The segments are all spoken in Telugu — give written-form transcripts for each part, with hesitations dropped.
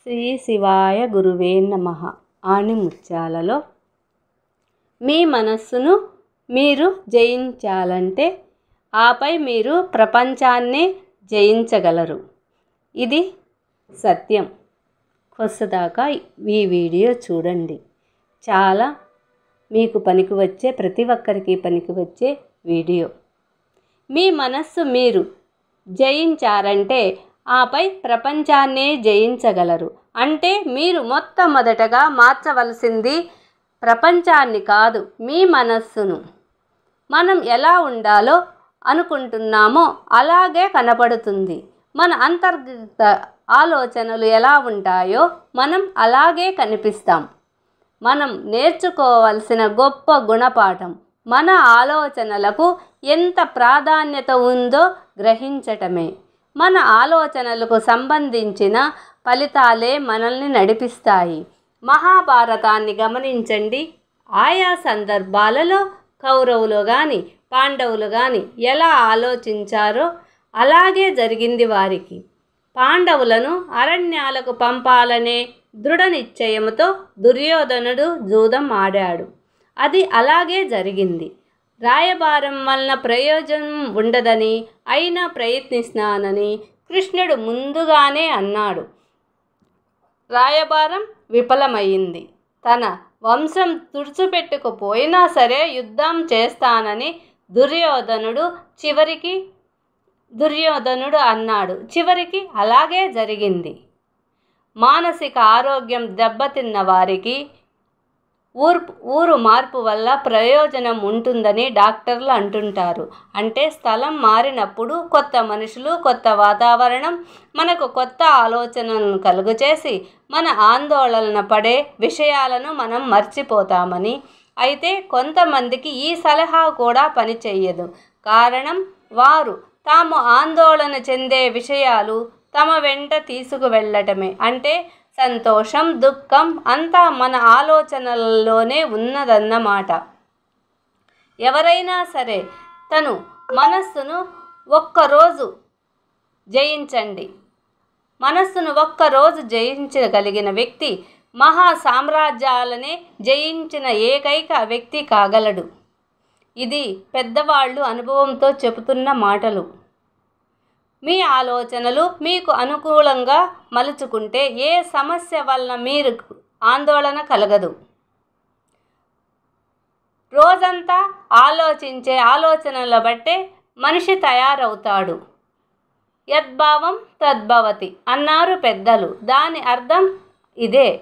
శ్రీ శివాయ గురువే నమః. ఆణిముత్యాలలో మీ మనస్సును మీరు జయించాలంటే ఆపై మీరు ప్రపంచాన్ని జయించగలరు. ఇది సత్యం. కొద్దిదాకా ఈ వీడియో చూడండి. చాలా మీకు పనికి వచ్చే, ప్రతి ఒక్కరికి పనికి వచ్చే వీడియో. మీ మనస్సు మీరు జయించారంటే ఆపై ప్రపంచాన్నే జయించగలరు. అంటే మీరు మొట్టమొదటగా మార్చవలసింది ప్రపంచాన్ని కాదు, మీ మనస్సును. మనం ఎలా ఉండాలో అనుకుంటున్నామో అలాగే కనపడుతుంది. మన అంతర్గత ఆలోచనలు ఎలా ఉంటాయో మనం అలాగే కనిపిస్తాం. మనం నేర్చుకోవలసిన గొప్ప గుణపాఠం మన ఆలోచనలకు ఎంత ప్రాధాన్యత ఉందో గ్రహించటమే. మన ఆలోచనలకు సంబంధించిన ఫలితాలే మనల్ని నడిపిస్తాయి. మహాభారతాన్ని గమనించండి. ఆయా సందర్భాలలో కౌరవులు కానీ పాండవులు కానీ ఎలా ఆలోచించారో అలాగే జరిగింది వారికి. పాండవులను అరణ్యాలకు పంపాలనే దృఢ నిశ్చయంతో దుర్యోధనుడు జూదం ఆడాడు. అది అలాగే జరిగింది. రాయబారం వలన ప్రయోజనం ఉండదని అయినా ప్రయత్నిస్తానని కృష్ణుడు ముందుగానే అన్నాడు. రాయబారం విఫలమైంది. తన వంశం తుడిచిపెట్టుకుపోయినా సరే యుద్ధం చేస్తానని దుర్యోధనుడు అన్నాడు. చివరికి అలాగే జరిగింది. మానసిక ఆరోగ్యం దెబ్బతిన్న వారికి ఊరు మార్పు వల్ల ప్రయోజనం ఉంటుందని డాక్టర్లు అంటుంటారు. అంటే స్థలం మారినప్పుడు కొత్త మనుషులు, కొత్త వాతావరణం మనకు కొత్త ఆలోచనలను కలుగచేసి మన ఆందోళన పడే విషయాలను మనం మర్చిపోతామని. అయితే కొంతమందికి ఈ సలహా కూడా పనిచేయదు. కారణం వారు తాము ఆందోళన చెందే విషయాలు తమ వెంట తీసుకువెళ్ళటమే. అంటే సంతోషం, దుఃఖం అంతా మన ఆలోచనలలోనే ఉన్నదన్నమాట. ఎవరైనా సరే తను మనస్సును ఒక్కరోజు జయించండి. మనస్సును ఒక్కరోజు జయించగలిగిన వ్యక్తి మహా సామ్రాజ్యాలనే జయించిన ఏకైక వ్యక్తి కాగలడు. ఇది పెద్దవాళ్ళు అనుభవంతో చెబుతున్న మాటలు. మీ ఆలోచనలు మీకు అనుకూలంగా మలుచుకుంటే ఏ సమస్య వలన మీరు ఆందోళన కలగదు. రోజంతా ఆలోచించే ఆలోచనల బట్టే మనిషి తయారవుతాడు. యద్భావం తద్భవతి అన్నారు పెద్దలు. దాని అర్థం ఇదే.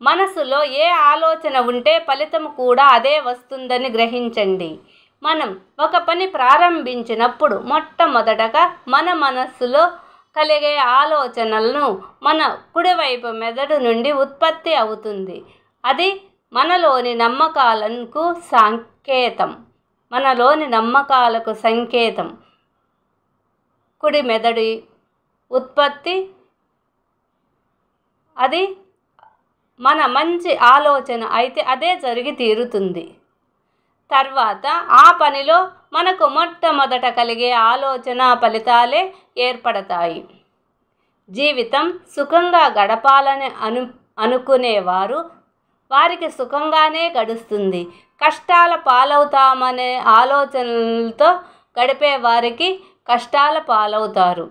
మనసులో ఏ ఆలోచన ఉంటే ఫలితం కూడా అదే వస్తుందని గ్రహించండి. మనం ఒక పని ప్రారంభించినప్పుడు మొట్టమొదటగా మన మనస్సులో కలిగే ఆలోచనలను మన కుడివైపు మెదడు నుండి ఉత్పత్తి అవుతుంది. అది మనలోని నమ్మకాలకు సంకేతం. కుడి మెదడు ఉత్పత్తి అది మన మంచి ఆలోచన అయితే అదే జరిగి తీరుతుంది. తర్వాత ఆ పనిలో మనకు మొట్టమొదట కలిగే ఆలోచన ఫలితాలే ఏర్పడతాయి. జీవితం సుఖంగా గడపాలని అనుకునేవారు వారికి సుఖంగానే గడుస్తుంది. కష్టాల పాలవుతామనే ఆలోచనలతో గడిపే వారికి కష్టాల పాలవుతారు.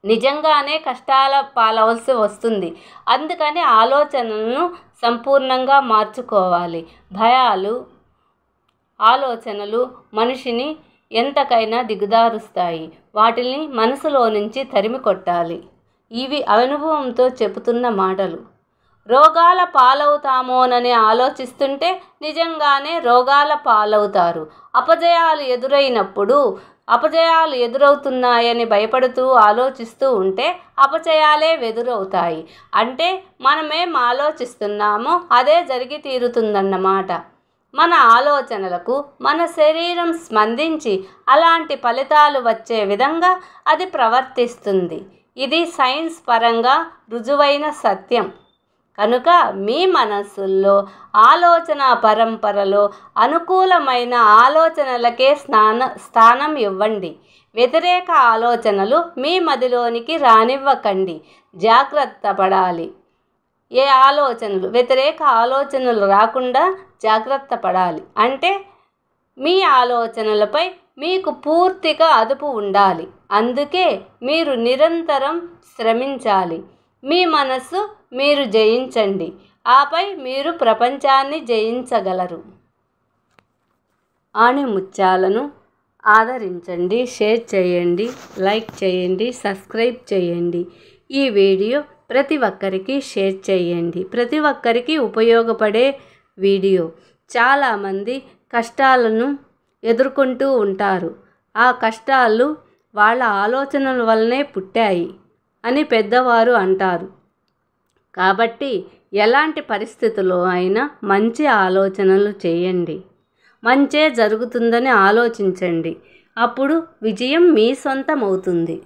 నిజంగానే కష్టాల పాలవలసి వస్తుంది. అందుకని ఆలోచనలను సంపూర్ణంగా మార్చుకోవాలి. భయాలు, ఆలోచనలు మనిషిని ఎంతకైనా దిగజారుస్తాయి. వాటిని మనసులో నుంచి తరిమి కొట్టాలి. ఇవి అనుభవంతో చెబుతున్న మాటలు. రోగాల పాలవుతామోనని ఆలోచిస్తుంటే నిజంగానే రోగాల పాలవుతారు. అపజయాలు ఎదురవుతున్నాయని భయపడుతూ ఆలోచిస్తూ ఉంటే అపజయాలే ఎదురవుతాయి. అంటే మనమేం ఆలోచిస్తున్నామో అదే జరిగి తీరుతుందన్నమాట. మన ఆలోచనలకు మన శరీరం స్పందించి అలాంటి ఫలితాలు వచ్చే విధంగా అది ప్రవర్తిస్తుంది. ఇది సైన్స్ పరంగా రుజువైన సత్యం. కనుక మీ మనస్సుల్లో ఆలోచన పరంపరలో అనుకూలమైన ఆలోచనలకే స్థానం ఇవ్వండి. వ్యతిరేక ఆలోచనలు మీ మదిలోనికి రానివ్వకండి. జాగ్రత్త పడాలి. వ్యతిరేక ఆలోచనలు రాకుండా జాగ్రత్త పడాలి. అంటే మీ ఆలోచనలపై మీకు పూర్తిగా అదుపు ఉండాలి. అందుకే మీరు నిరంతరం శ్రమించాలి. మీ మనస్సు మీరు జయించండి. ఆపై మీరు ప్రపంచాన్ని జయించగలరు. ఆణిముత్యాలను ఆదరించండి, షేర్ చేయండి, లైక్ చేయండి, సబ్స్క్రైబ్ చేయండి. ఈ వీడియో ప్రతి ఒక్కరికి షేర్ చేయండి. ప్రతి ఒక్కరికి ఉపయోగపడే వీడియో. చాలామంది కష్టాలను ఎదుర్కొంటూ ఉంటారు. ఆ కష్టాలు వాళ్ళ ఆలోచనల వల్లనే పుట్టాయి అని పెద్దవారు అంటారు. కాబట్టి ఎలాంటి పరిస్థితుల్లో అయినా మంచి ఆలోచనలు చేయండి. మంచే జరుగుతుందని ఆలోచించండి. అప్పుడు విజయం మీ సొంతం అవుతుంది.